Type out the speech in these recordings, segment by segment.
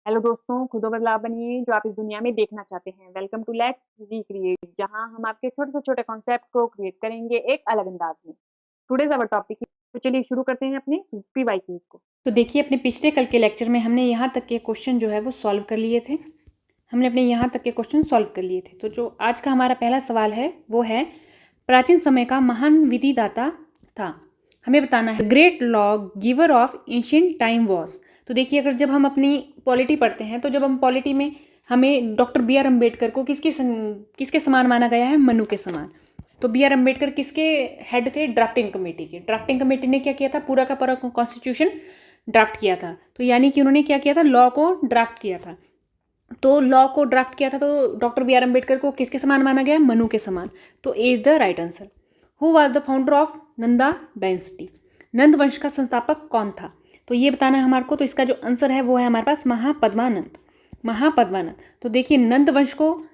Hello दोस्तों, खुद बदलाव बनिए जो आप इस दुनिया में देखना चाहते हैं। वेलकम टू लेट्स रिक्रिएट, जहां हम आपके छोटे से छोटे कॉन्सेप्ट को क्रिएट करेंगे एक अलग अंदाज में। टुडेज अवर टॉपिक है, तो चलिए शुरू करते हैं अपने पीवाईक्यूज को। तो देखिए, अपने पिछले कल के लेक्चर में हमने यहाँ तक के क्वेश्चन जो है वो सॉल्व कर लिए थे। तो जो आज का हमारा पहला सवाल है वो है, प्राचीन समय का महान विधिदाता था, हमें बताना है great law giver of ancient time was. तो देखिए, अगर जब हम अपनी पॉलिटी पढ़ते हैं तो जब हम पॉलिटी में हमें डॉक्टर बी आर अम्बेडकर को किसके समान माना गया है? मनु के समान। तो बी आर अम्बेडकर किसके हेड थे? ड्राफ्टिंग कमेटी के। ड्राफ्टिंग कमेटी ने क्या किया था? पूरा का पूरा कॉन्स्टिट्यूशन ड्राफ्ट किया था। तो यानी कि उन्होंने क्या किया था? लॉ को ड्राफ्ट किया था। तो लॉ को ड्राफ्ट किया था, तो डॉक्टर बी आर अम्बेडकर को किसके समान माना गया? मनु के समान। तो A is the right answer. Who was the founder of Nanda dynasty? Nanda वंश का संस्थापक कौन था? तो ये बताना है हमारे को। तो इसका जो आंसर है वो है हमारे पास महापद्मानंद। तो देखिए, नंद वंश को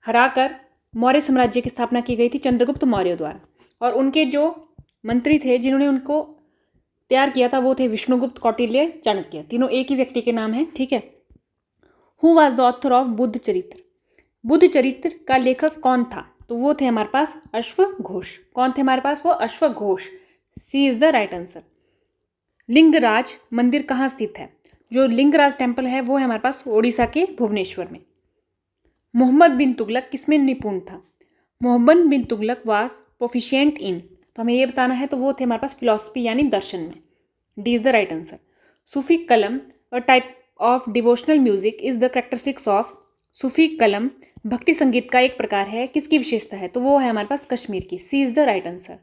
हराकर मौर्य साम्राज्य की स्थापना की गई थी चंद्रगुप्त मौर्य द्वारा। और उनके जो मंत्री थे जिन्होंने उनको तैयार किया था वो थे विष्णुगुप्त, कौटिल्य, चाणक्य। तीनों एक ही व्यक्ति के नाम हैं, ठीक है। Who was the author of Buddha चरित्र? बुद्ध चरित्र का लेखक कौन था? तो वो थे हमारे पास अश्वघोष। कौन थे हमारे पास? वो अश्वघोष। सी is the right answer. Lingaraj मंदिर कहाँ स्थित है? जो लिंगराज टेम्पल है वो है हमारे पास ओडिशा के भुवनेश्वर में। मोहम्मद बिन तुगलक किसमें निपुण था? मोहम्मद बिन तुगलक वाज प्रोफिशिएंट इन। तो हमें ये बताना है। तो वो थे हमारे पास फिलॉसफी यानी दर्शन में। D is the right answer. Sufi kalam a type of devotional music is the characteristics of. सूफी कलम भक्ति संगीत का एक प्रकार है, किसकी विशेषता है? तो वो है हमारे पास कश्मीर की। C is the right answer.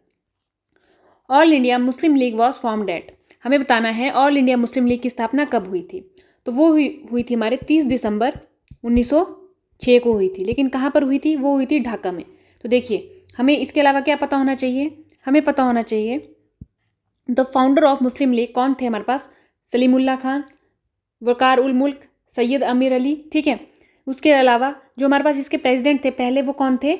All India Muslim league was formed at. हमें बताना है ऑल इंडिया मुस्लिम लीग की स्थापना कब हुई थी? तो वो हुई थी हमारे 30 दिसंबर 1906 को हुई थी। लेकिन कहाँ पर हुई थी? वो हुई थी ढाका में। तो देखिए, हमें इसके अलावा क्या पता होना चाहिए? हमें पता होना चाहिए the founder of Muslim league कौन थे हमारे पास? सलीमुल्लाह खान, वकार उल मुल्क, सैयद अमीर अली, ठीक है। उसके अलावा जो हमारे पास इसके प्रेसिडेंट थे पहले, वो कौन थे?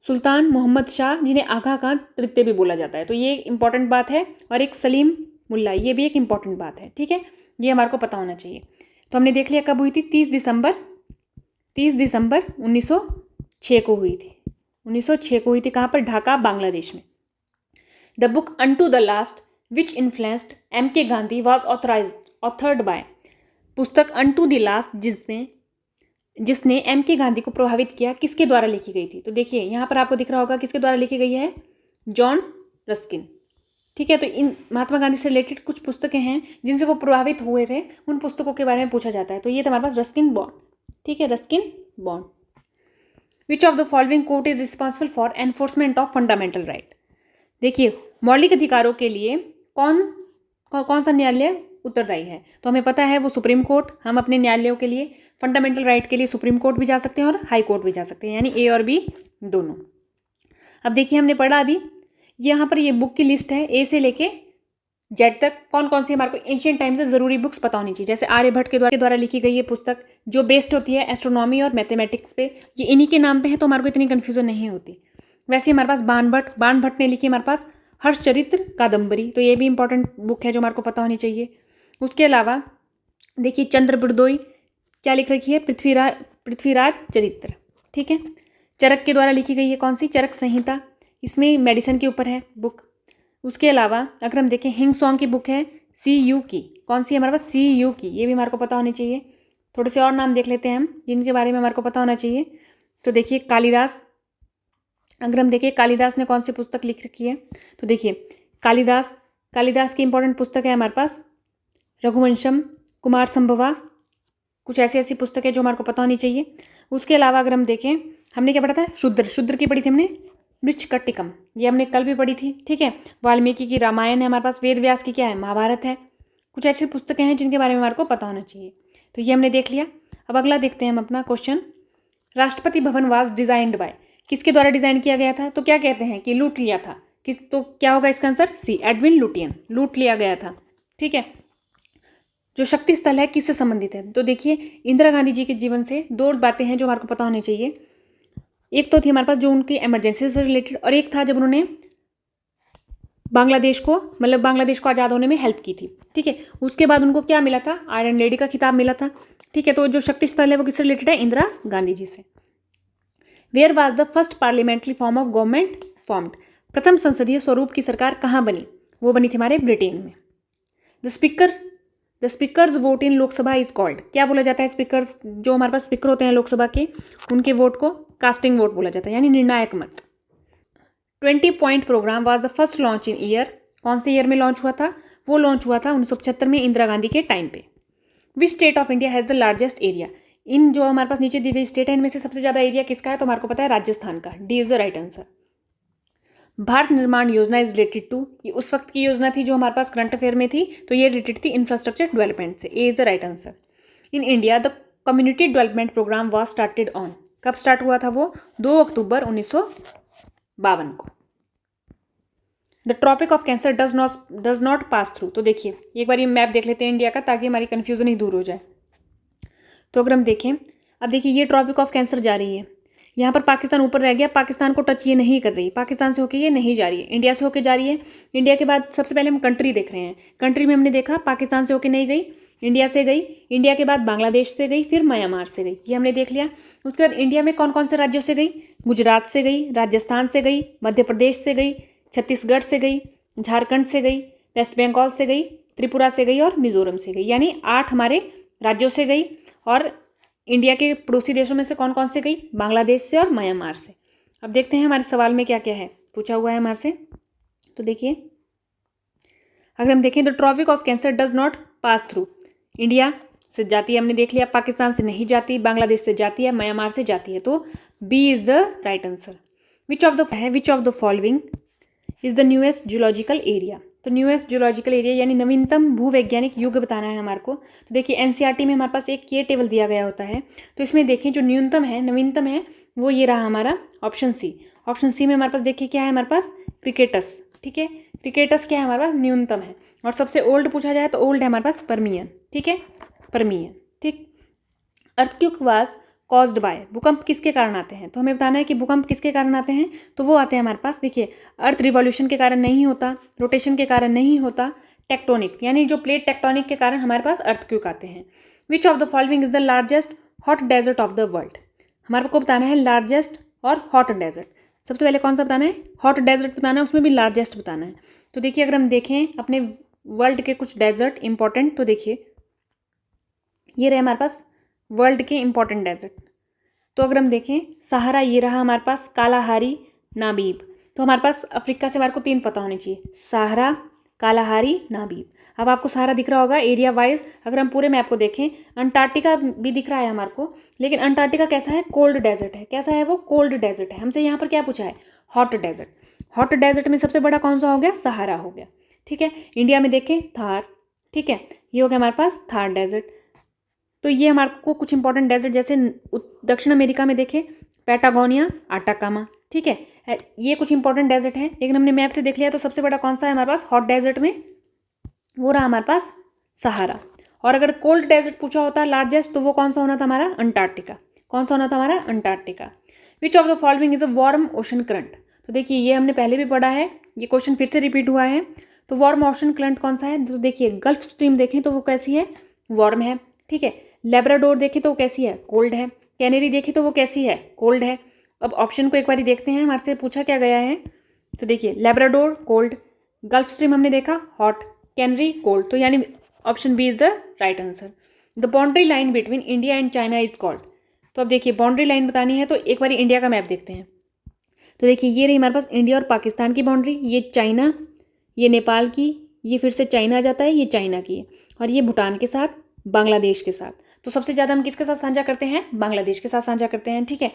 सुल्तान मोहम्मद शाह, जिन्हें आगा खान तृतीय भी बोला जाता है। तो ये इंपॉर्टेंट बात है। और एक सलीम मुल्ला, ये भी एक इंपॉर्टेंट बात है, ठीक है। ये हमारे को पता होना चाहिए। तो हमने देख लिया कब हुई थी? 30 दिसंबर 1906 को हुई थी। 1906 को हुई थी। कहाँ पर? ढाका, बांग्लादेश में। The book unto the last which influenced M K Gandhi was authored by. पुस्तक अनटू द लास्ट जिसने एम के गांधी को प्रभावित किया, किसके द्वारा लिखी गई थी? तो देखिए, यहाँ पर आपको दिख रहा होगा किसके द्वारा लिखी गई है? जॉन रस्किन, ठीक है। तो इन महात्मा गांधी से रिलेटेड कुछ पुस्तकें हैं जिनसे वो प्रभावित हुए थे, उन पुस्तकों के बारे में पूछा जाता है। तो ये था हमारे पास रस्किन बॉन्ड, ठीक है, Ruskin bond. Which of the following court is responsible for enforcement of fundamental right? देखिए, मौलिक अधिकारों के लिए कौन सा न्यायालय उत्तरदायी है? तो हमें पता है वो सुप्रीम कोर्ट। हम अपने न्यायालयों के लिए, फंडामेंटल राइट के लिए सुप्रीम कोर्ट भी जा सकते हैं और हाई कोर्ट भी जा सकते हैं, यानी ए और बी दोनों। अब देखिए, हमने पढ़ा अभी यहाँ पर ये बुक की लिस्ट है, ए से लेके जेड तक कौन कौन सी हमारे को एशियन टाइम से जरूरी बुक्स पता होनी चाहिए। जैसे आर्यभट्ट के द्वारा लिखी गई ये पुस्तक जो बेस्ड होती है एस्ट्रोनॉमी और मैथमेटिक्स पे, ये इन्हीं के नाम पे है, तो हमारे को इतनी कन्फ्यूजन नहीं होती। वैसे हमारे पास बाणभट्ट ने लिखी हमारे पास हर्षचरित्र कादम्बरी, तो ये भी इंपॉर्टेंट बुक है जो हमारे को पता होनी चाहिए। उसके अलावा देखिए, चंद्र बरदोई क्या लिख रखी है? पृथ्वीराज चरित्र, ठीक है। चरक के द्वारा लिखी गई है कौन सी? चरक संहिता, इसमें मेडिसिन के ऊपर है बुक। उसके अलावा अगर हम देखें, हिंग सॉन्ग की बुक है सी यू की। कौन सी है हमारे पास? सी यू की, ये भी हमारे को पता होनी चाहिए। थोड़े से और नाम देख लेते हैं हम जिनके बारे में हमारे को पता होना चाहिए। तो देखिए, कालिदास, अगर हम देखिए कालिदास ने कौन सी पुस्तक लिख रखी है? तो देखिए, कालिदास की इंपॉर्टेंट पुस्तक है हमारे पास रघुवंशम, कुमार संभवा, कुछ ऐसी पुस्तक है जो हमारे को पता होनी चाहिए। उसके अलावा अगर हम देखें, हमने क्या पढ़ा था? शूद्र की पढ़ी थी हमने, मृच्छकटिकम, ये हमने कल भी पढ़ी थी, ठीक है। वाल्मीकि की रामायण है हमारे पास, वेद व्यास की क्या है? महाभारत है। कुछ ऐसी पुस्तकें हैं जिनके बारे में हमारे को पता होना चाहिए। तो ये हमने देख लिया। अब अगला देखते हैं हम अपना question. Rashtrapati Bhavan was designed bye, किसके द्वारा डिजाइन किया गया था? तो क्या कहते हैं कि लूट लिया था। तो क्या होगा इसका आंसर? सी, एडविन लुटियन, लूट लिया गया था, ठीक है। जो शक्ति स्थल है किससे संबंधित है? तो देखिए, इंदिरा गांधी जी के जीवन से दो बातें हैं जो हमारे को पता होनी चाहिए। एक तो थी हमारे पास जो उनकी इमरजेंसी से रिलेटेड, और एक था जब उन्होंने बांग्लादेश को मतलब बांग्लादेश को आज़ाद होने में हेल्प की थी। ठीक है, उसके बाद उनको क्या मिला था? आयरन लेडी का खिताब मिला था। ठीक है, तो जो शक्ति स्थल है वो किससे रिलेटेड है? इंदिरा गांधी जी से। Where was the first parliamentary form of government formed? प्रथम संसदीय स्वरूप की सरकार कहाँ बनी? वो बनी थी हमारे ब्रिटेन में। The speakers vote in Lok Sabha is called, क्या बोला जाता है? स्पीकर्स, जो हमारे पास स्पीकर होते हैं लोकसभा के, उनके वोट को कास्टिंग वोट बोला जाता है, यानी निर्णायक मत। 20 point programme was the first launch in year, कौन से ईयर में लॉन्च हुआ था? वो लॉन्च हुआ था 1975 में, इंदिरा गांधी के टाइम पे। Which state of India has the largest area? इन जो हमारे पास नीचे दी गई स्टेट है इनमें से सबसे ज़्यादा एरिया किसका है? तो हमारे को पता है राजस्थान का। D is the right answer. Bharat निर्माण योजना इज रिलेटेड टू, ये उस वक्त की योजना थी जो हमारे पास करंट अफेयर में थी, तो ये रिलेटेड थी इंफ्रास्ट्रक्चर डेवलपमेंट से। A is the right answer. In India the community development programme was started on, कब स्टार्ट हुआ था वो? 2 अक्टूबर 1952 को। The tropic of cancer does not pass through, तो देखिए एक बार ये मैप देख लेते हैं इंडिया का, ताकि हमारी कन्फ्यूजन ही दूर हो जाए। तो अगर हम देखें, अब देखिए ये ट्रॉपिक ऑफ कैंसर जा रही है, यहाँ पर पाकिस्तान ऊपर रह गया, पाकिस्तान को टच ये नहीं कर रही, पाकिस्तान से होकर ये नहीं जा रही है, इंडिया से होकर जा रही है। इंडिया के बाद सबसे पहले हम कंट्री देख रहे हैं, कंट्री में हमने देखा पाकिस्तान से होकर नहीं गई, इंडिया से गई, इंडिया के बाद बांग्लादेश से गई, फिर म्यांमार से गई, ये हमने देख लिया। उसके बाद इंडिया में कौन कौन से राज्यों से गई? गुजरात से गई, राजस्थान से गई, मध्य प्रदेश से गई, छत्तीसगढ़ से गई, झारखंड से गई, वेस्ट बंगाल से गई, त्रिपुरा से गई और मिजोरम से गई, यानी 8 हमारे राज्यों से गई। और इंडिया के पड़ोसी देशों में से कौन कौन से गई? बांग्लादेश से और म्यांमार से। अब देखते हैं हमारे सवाल में क्या क्या है, पूछा हुआ है हमारे से। तो देखिए अगर हम देखें, the tropic of cancer does not pass through, India से जाती है, हमने देख लिया, पाकिस्तान से नहीं जाती, बांग्लादेश से जाती है, म्यांमार से जाती है, तो B is the right answer. Which of the following is the newest geological area? तो न्यूएस्ट जियोलॉजिकल एरिया यानी नवीनतम भूवैज्ञानिक युग बताना है हमारे को। तो देखिए एनसीईआरटी में हमारे पास एक ये टेबल दिया गया होता है, तो इसमें देखिए जो न्यूनतम है, नवीनतम है, वो ये रहा हमारा ऑप्शन सी। ऑप्शन सी में हमारे पास देखिए क्या है हमारे पास? क्रिकेटस। ठीक है, क्रिकेटस क्या है हमारे पास? न्यूनतम है। और सबसे ओल्ड पूछा जाए तो ओल्ड है हमारे पास परमियन। ठीक है, परमियन। ठीक। अर्थक्वेक वाज कॉज्ड बाय, भूकंप किसके कारण आते हैं? तो हमें बताना है कि भूकंप किसके कारण आते हैं, तो वो आते हैं हमारे पास, देखिए अर्थ रिवॉल्यूशन के कारण नहीं होता, रोटेशन के कारण नहीं होता, टेक्टोनिक यानी जो प्लेट टेक्टोनिक के कारण हमारे पास अर्थक्वेक आते हैं। Which of the following is the largest hot desert of the world? हमारे को बताना है लार्जेस्ट और हॉट डेजर्ट। सबसे पहले कौन सा बताना है? हॉट डेजर्ट बताना है, उसमें भी लार्जेस्ट बताना है। तो देखिए अगर हम देखें अपने वर्ल्ड के कुछ डेजर्ट इंपॉर्टेंट, तो देखिए ये रहे हमारे पास वर्ल्ड के इंपॉर्टेंट डेजर्ट। तो अगर हम देखें सहारा, ये रहा हमारे पास, कालाहारी, नाबीब। तो हमारे पास अफ्रीका से हमारे को 3 पता होने चाहिए, सहारा, कालाहारी, नाबीब। अब आपको सहारा दिख रहा होगा एरिया वाइज। अगर हम पूरे मैप को देखें, अंटार्कटिका भी दिख रहा है हमारे को, लेकिन अंटार्कटिका कैसा है? कोल्ड डेजर्ट है। कैसा है वो? कोल्ड डेजर्ट है। हमसे यहाँ पर क्या पूछा है? Hot desert. हॉट डेजर्ट में सबसे बड़ा कौन सा हो गया? सहारा हो गया। ठीक है, इंडिया में देखें थार। ठीक है, ये हो गया हमारे पास थार डेजर्ट। तो ये हमारे को कुछ इंपॉर्टेंट डेजर्ट, जैसे दक्षिण अमेरिका में देखें पैटागोनिया, आटाकामा। ठीक है, ये कुछ इंपॉर्टेंट डेजर्ट हैं, लेकिन हमने मैप से देख लिया तो सबसे बड़ा कौन सा है हमारे पास हॉट डेजर्ट में? वो रहा हमारे पास सहारा। और अगर कोल्ड डेजर्ट पूछा होता लार्जेस्ट, तो वो कौन सा होना था हमारा? अंटार्कटिका। कौन सा होना था हमारा? Antarctica. Which of the following is a warm ocean current? तो देखिए ये हमने पहले भी पढ़ा है, ये क्वेश्चन फिर से रिपीट हुआ है। तो वार्म ओशन करंट कौन सा है? तो देखिए गल्फ स्ट्रीम देखें तो वो कैसी है? वार्म है। ठीक है, लेब्राडोर देखें तो वो कैसी है? कोल्ड है। कैनेरी देखें तो वो कैसी है? कोल्ड है। अब ऑप्शन को एक बार देखते हैं हमारे से पूछा क्या गया है। तो देखिए लेब्राडोर कोल्ड, गल्फ स्ट्रीम हमने देखा हॉट, कैनरी कोल्ड, तो यानी option B is the right answer. The boundary line between India and China is called. तो अब देखिए बाउंड्री लाइन बतानी है तो एक बार इंडिया का मैप देखते हैं। तो देखिए ये रही हमारे पास इंडिया और पाकिस्तान की बाउंड्री, ये चाइना, ये नेपाल की, ये फिर से चाइना आ जाता है, ये चाइना की है, और ये भूटान के साथ, बांग्लादेश के साथ। तो सबसे ज़्यादा हम किसके साथ साझा करते हैं? बांग्लादेश के साथ साझा करते हैं। ठीक है,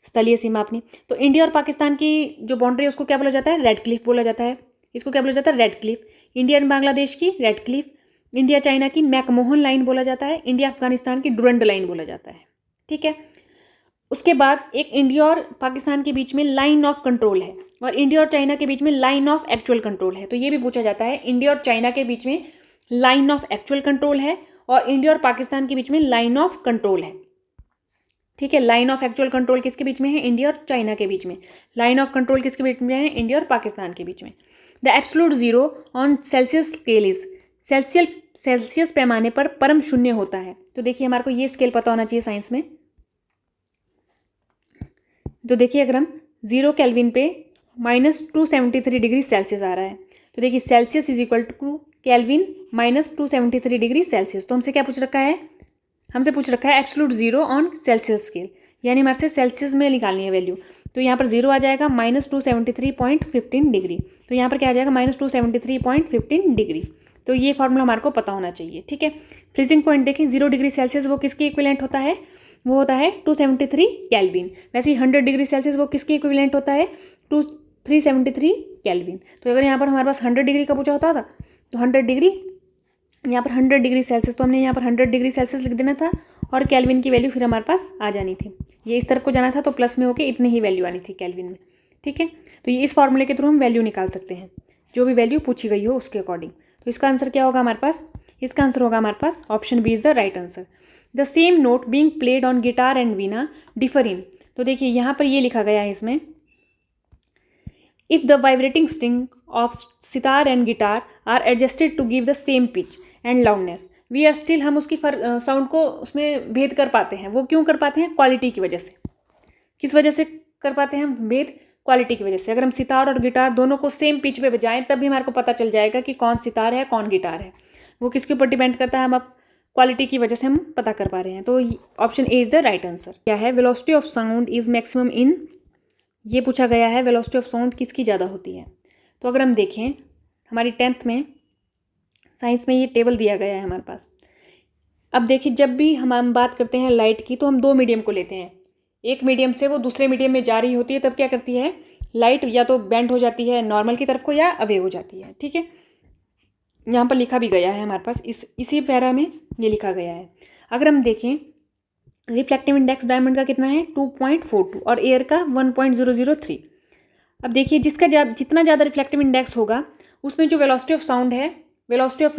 स्थलीय सीमा अपनी। तो इंडिया और पाकिस्तान की जो बाउंड्री है उसको क्या बोला जाता है? रेड क्लिफ बोला जाता है। इसको क्या बोला जाता है? Red Cliff. India and Bangladesh की रेड क्लिफ, इंडिया चाइना की मैकमोहन लाइन बोला जाता है, इंडिया अफगानिस्तान की डुरंड लाइन बोला जाता है। ठीक है, उसके बाद एक इंडिया और पाकिस्तान के बीच में लाइन ऑफ कंट्रोल है, और इंडिया और चाइना के बीच में लाइन ऑफ एक्चुअल कंट्रोल है। तो ये भी पूछा जाता है, इंडिया और चाइना के बीच में लाइन ऑफ एक्चुअल कंट्रोल है और इंडिया और पाकिस्तान के बीच में लाइन ऑफ कंट्रोल है। ठीक है, लाइन ऑफ एक्चुअल कंट्रोल किसके बीच में है? इंडिया और चाइना के बीच में। लाइन ऑफ कंट्रोल किसके बीच में है? इंडिया और पाकिस्तान के बीच में। The absolute zero on Celsius scale is, Celsius पैमाने पर परम शून्य होता है। तो देखिए हमारे को ये स्केल पता होना चाहिए साइंस में। तो देखिए अगर हम 0 केल्विन पे -273 डिग्री सेल्सियस आ रहा है, तो देखिए Celsius is equal to Kelvin -273 degree Celsius. तो हमसे क्या पूछ रखा है, हमसे पूछ रखा है absolute zero on Celsius scale, यानी हमारे से सेल्सियस में निकालनी है वैल्यू। तो यहाँ पर जीरो आ जाएगा -273.15 डिग्री, तो यहाँ पर क्या आ जाएगा -273.15 डिग्री। तो ये फॉर्मूला हमारे को पता होना चाहिए, ठीक है। फ्रीजिंग पॉइंट देखें 0 डिग्री सेल्सियस वो किसके इक्विवेलेंट होता है, वो होता है 273 केल्विन। वैसे ही 100 डिग्री सेल्सियस वो किसके इक्विवेलेंट होता है, 373 केल्विन। तो अगर यहाँ पर हमारे पास 100 डिग्री का पूछा होता था तो 100 डिग्री, यहाँ पर 100 डिग्री सेल्सियस, तो हमने यहाँ पर 100 डिग्री सेल्सियस लिख देना था और केल्विन की वैल्यू फिर हमारे पास आ जानी थी। ये इस तरफ को जाना था तो प्लस में होके इतनी ही वैल्यू आनी थी केल्विन में, ठीक है। तो ये इस फॉर्मूले के थ्रू हम वैल्यू निकाल सकते हैं, जो भी वैल्यू पूछी गई हो उसके अकॉर्डिंग। तो इसका आंसर क्या होगा हमारे पास, इसका आंसर होगा हमारे पास option B is the right answer. The same note being played on guitar and veena differ in, तो देखिए यहाँ पर ये लिखा गया है इसमें, if the vibrating string of sitar and guitar are adjusted to give the same pitch and loudness we are still, हम उसकी साउंड को उसमें भेद कर पाते हैं। वो क्यों कर पाते हैं, क्वालिटी की वजह से। किस वजह से कर पाते हैं हम भेद, क्वालिटी की वजह से। अगर हम सितार और गिटार दोनों को सेम पिच पे बजाएं तब भी हमारे को पता चल जाएगा कि कौन सितार है कौन गिटार है। वो किसके ऊपर डिपेंड करता है, हम अब क्वालिटी की वजह से हम पता कर पा रहे हैं। तो option A is the right answer. क्या है, velocity of sound is maximum in, ये पूछा गया है वेलोसिटी ऑफ साउंड किसकी ज़्यादा होती है। तो अगर हम देखें हमारी 10th में साइंस में ये टेबल दिया गया है हमारे पास। अब देखिए जब भी हम बात करते हैं लाइट की तो हम दो मीडियम को लेते हैं, एक मीडियम से वो दूसरे मीडियम में जा रही होती है, तब क्या करती है लाइट, या तो बेंड हो जाती है नॉर्मल की तरफ को या अवे हो जाती है, ठीक है। यहाँ पर लिखा भी गया है हमारे पास, इसी पैरा में ये लिखा गया है। अगर हम देखें रिफ्लेक्टिव इंडेक्स डायमंड का कितना है 2.42 और एयर का 1.003। अब देखिए जिसका जितना ज़्यादा रिफ्लेक्टिव इंडेक्स होगा उसमें जो वेलोसिटी ऑफ साउंड है, वेलोसिटी ऑफ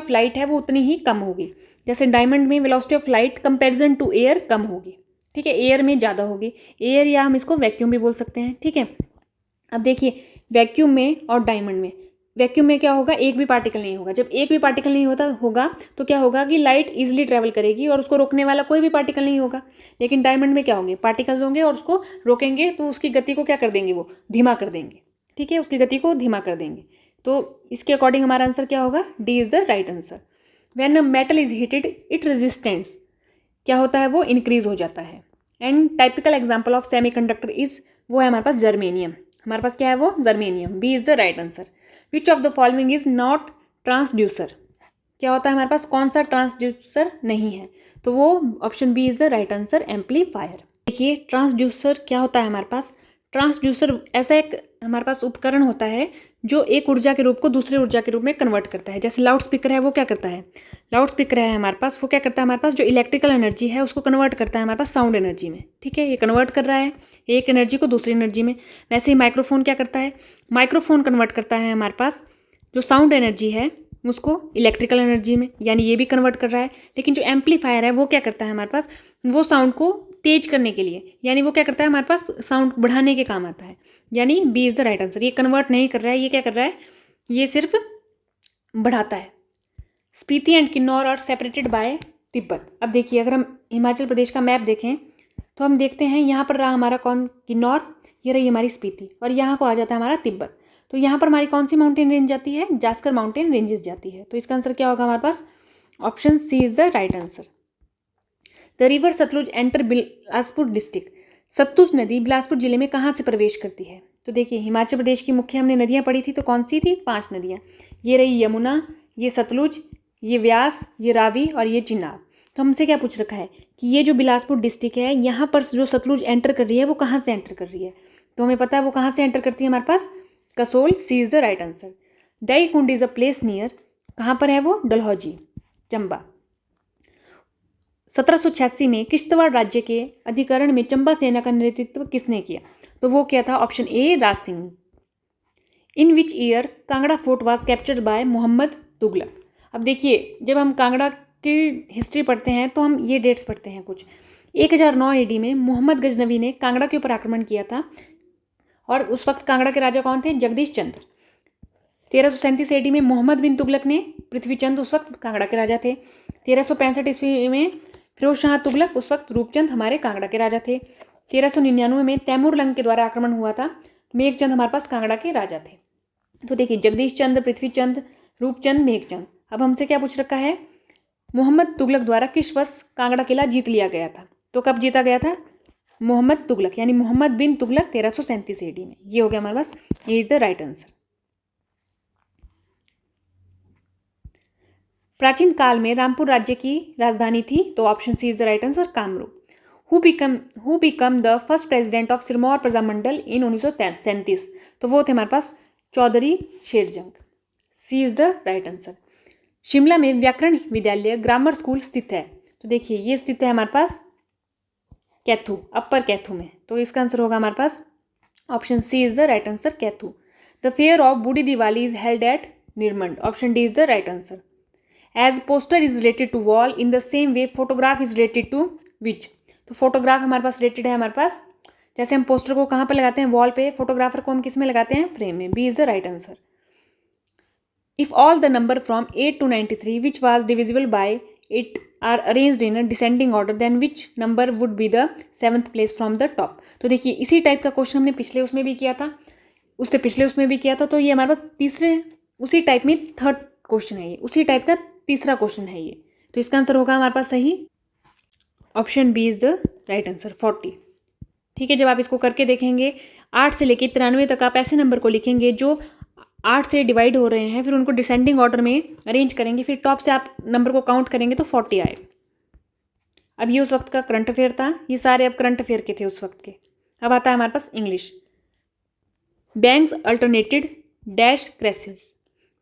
लाइट है वो उतनी ही कम होगी। जैसे डायमंड में velocity of light comparison to air कम होगी, ठीक है, एयर में ज़्यादा होगी। एयर या हम इसको वैक्यूम भी बोल सकते हैं, ठीक है। अब देखिए वैक्यूम में और डायमंड में, वैक्यूम में क्या होगा, एक भी पार्टिकल नहीं होगा। जब एक भी पार्टिकल नहीं होगा तो क्या होगा कि लाइट इजीली ट्रैवल करेगी और उसको रोकने वाला कोई भी पार्टिकल नहीं होगा। लेकिन डायमंड में क्या होंगे, पार्टिकल्स होंगे और उसको रोकेंगे तो उसकी गति को क्या कर देंगे, वो धीमा कर देंगे, ठीक है, उसकी गति को धीमा कर देंगे। तो इसके अकॉर्डिंग हमारा आंसर क्या होगा, D is the right answer. When a metal is heated it resistance क्या होता है, वो इंक्रीज हो जाता है। And typical example of semiconductor is, वो है हमारे पास जर्मेनियम। हमारे पास क्या है, वो germanium. B is the right answer. Which of the following is not transducer, क्या होता है हमारे पास, कौन सा ट्रांसड्यूसर नहीं है, तो वो option B is the right answer, amplifier. देखिए ट्रांसड्यूसर क्या होता है हमारे पास, ट्रांसड्यूसर ऐसा एक हमारे पास उपकरण होता है जो एक ऊर्जा के रूप को दूसरे ऊर्जा के रूप में कन्वर्ट करता है। जैसे लाउड स्पीकर है, वो क्या करता है, लाउड स्पीकर है हमारे पास, वो क्या करता है हमारे पास, जो इलेक्ट्रिकल एनर्जी है उसको कन्वर्ट करता है हमारे पास साउंड एनर्जी में, ठीक है। ये कन्वर्ट कर रहा है एक एनर्जी को दूसरी एनर्जी में। वैसे ही माइक्रोफोन क्या करता है, माइक्रोफोन कन्वर्ट करता है हमारे पास जो साउंड एनर्जी है उसको इलेक्ट्रिकल एनर्जी में, यानी ये भी कन्वर्ट कर रहा है। लेकिन जो एम्पलीफायर है वो क्या करता है हमारे पास, वो साउंड को तेज करने के लिए, यानी वो क्या करता है हमारे पास साउंड बढ़ाने के काम आता है, यानी B is the right answer. ये कन्वर्ट नहीं कर रहा है, ये क्या कर रहा है, ये सिर्फ बढ़ाता है। Spiti and Kinnaur are separated by Tibet. अब देखिए अगर हम हिमाचल प्रदेश का मैप देखें तो हम देखते हैं यहाँ पर रहा हमारा कौन, किन्नौर, ये रही हमारी स्पीति, और यहाँ को आ जाता है हमारा तिब्बत। तो यहाँ पर हमारी कौन सी माउंटेन रेंज जाती है, जास्कर माउंटेन रेंजेस जाती है। तो इसका आंसर क्या होगा हमारे पास, option C is the right answer. The river Sutlej enter Bilaspur district, Sutlej नदी बिलासपुर जिले में कहाँ से प्रवेश करती है। तो देखिए हिमाचल प्रदेश की मुख्य हमने नदियाँ पढ़ी थी, तो कौन सी थी, 5 नदियाँ। ये रही यमुना, ये सतलुज, ये व्यास, ये रावी और ये चिनाब। तो हमसे क्या पूछ रखा है कि ये जो बिलासपुर डिस्ट्रिक्ट है यहाँ पर जो सतलुज एंटर कर रही है वो कहाँ से एंटर कर रही है। तो हमें पता है वो कहाँ से एंटर करती है हमारे पास, कसोल। सी इज़ द राइट आंसर। दई कुंड इज़ अ प्लेस नियर, कहाँ पर है वो, डलहौजी, चंबा। 1786 में किश्तवाड़ राज्य के अधिकरण में चंबा सेना का नेतृत्व किसने किया। तो वो क्या था, option A Raj Singh. In which year Kangra fort was captured by Mohammad Tughlaq. अब देखिए जब हम कांगड़ा की हिस्ट्री पढ़ते हैं तो हम ये डेट्स पढ़ते हैं कुछ। 1009 AD में मोहम्मद गजनवी ने कांगड़ा के ऊपर आक्रमण किया था और उस वक्त कांगड़ा के राजा कौन थे? जगदीश चंद्र। 1337 AD में मोहम्मद बिन तुगलक ने, पृथ्वीचंद उस वक्त कांगड़ा के राजा थे। 1365 ईस्वी में फिरोज शाह तुगलक, उस वक्त रूपचंद हमारे कांगड़ा के राजा थे। 1399 में तैमूर लंग के द्वारा आक्रमण हुआ था, मेघचंद हमारे पास कांगड़ा के राजा थे। तो देखिए जगदीश चंद्र, पृथ्वीचंद, रूपचंद, मेघचंद। अब हमसे क्या पूछ रखा है? मोहम्मद तुगलक द्वारा किस वर्ष कांगड़ा किला जीत लिया गया था? तो कब जीता गया था? मोहम्मद तुगलक यानी मोहम्मद बिन तुगलक 1337 AD में। ये हो गया हमारे पास, ये इज द राइट आंसर। प्राचीन काल में रामपुर राज्य की राजधानी थी, तो option C is the right answer, Kamrup. Who become the first president of Sirmaur Prajamandal in 1937? तो वो थे हमारे पास Chaudhary Sherjang. C is the right answer. Shimla में व्याकरण विद्यालय ग्रामर स्कूल स्थित है, तो देखिए ये स्थित है हमारे पास कैथू, अपर कैथू में। तो इसका आंसर होगा हमारे पास option C is the right answer, Kaithu. The fair of Budhi Diwali is held at Nirmand, option D is the right answer. As poster is related to wall in the same way photograph is related to which? तो photograph हमारे पास related है हमारे पास, जैसे हम poster को कहाँ पर लगाते हैं? वॉल पे। फोटोग्राफर को हम किस में लगाते हैं? फ्रेम में। B is the right answer. If all the number from 8 to 93 which was divisible by 8 are arranged in a descending order, then which number would be the 7th place from the top? तो देखिए इसी type का question हमने पिछले उसमें भी किया था, उससे पिछले उसमें भी किया था। तो ये हमारे पास तीसरे उसी टाइप में थर्ड क्वेश्चन है, ये उसी टाइप का तीसरा क्वेश्चन है ये। तो इसका आंसर होगा हमारे पास सही, option B is the right answer, 40। ठीक है, जब आप इसको करके देखेंगे 8 से लेकर 93 तक आप ऐसे नंबर को लिखेंगे जो 8 से डिवाइड हो रहे हैं, फिर उनको डिसेंडिंग ऑर्डर में अरेंज करेंगे, फिर टॉप से आप नंबर को काउंट करेंगे तो 40 आए। अब ये उस वक्त का करंट अफेयर था, ये सारे अब करंट अफेयर के थे उस वक्त के। अब आता है हमारे पास English. Banks alternated dash crises,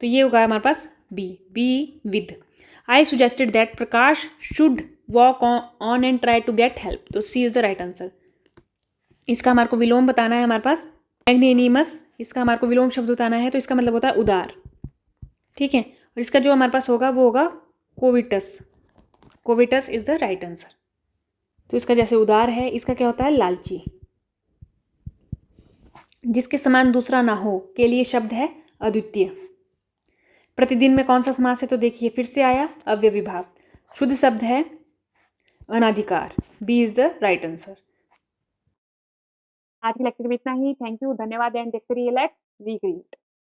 तो ये होगा हमारे पास B with. I suggested that Prakash should walk on and try to get help, तो C is the right answer. इसका हमारे को विलोम बताना है हमारे पास, मैग्नेनिमस, इसका हमारे को विलोम शब्द बताना है, तो इसका मतलब होता है उदार। ठीक है, और इसका जो हमारे पास होगा वो होगा कोविटस, कोविटस इज द राइट आंसर। तो इसका जैसे उदार है, इसका क्या होता है? लालची। जिसके समान दूसरा ना हो के लिए शब्द है अद्वितीय। प्रतिदिन में कौन सा समास है? तो देखिए फिर से आया अव्ययविभाव। शुद्ध शब्द है अनाधिकार, B is the right answer. आज के लेक्चर में इतना ही। थैंक यू, धन्यवाद एंड देखते रहिए लेट्स रिक्रिएट।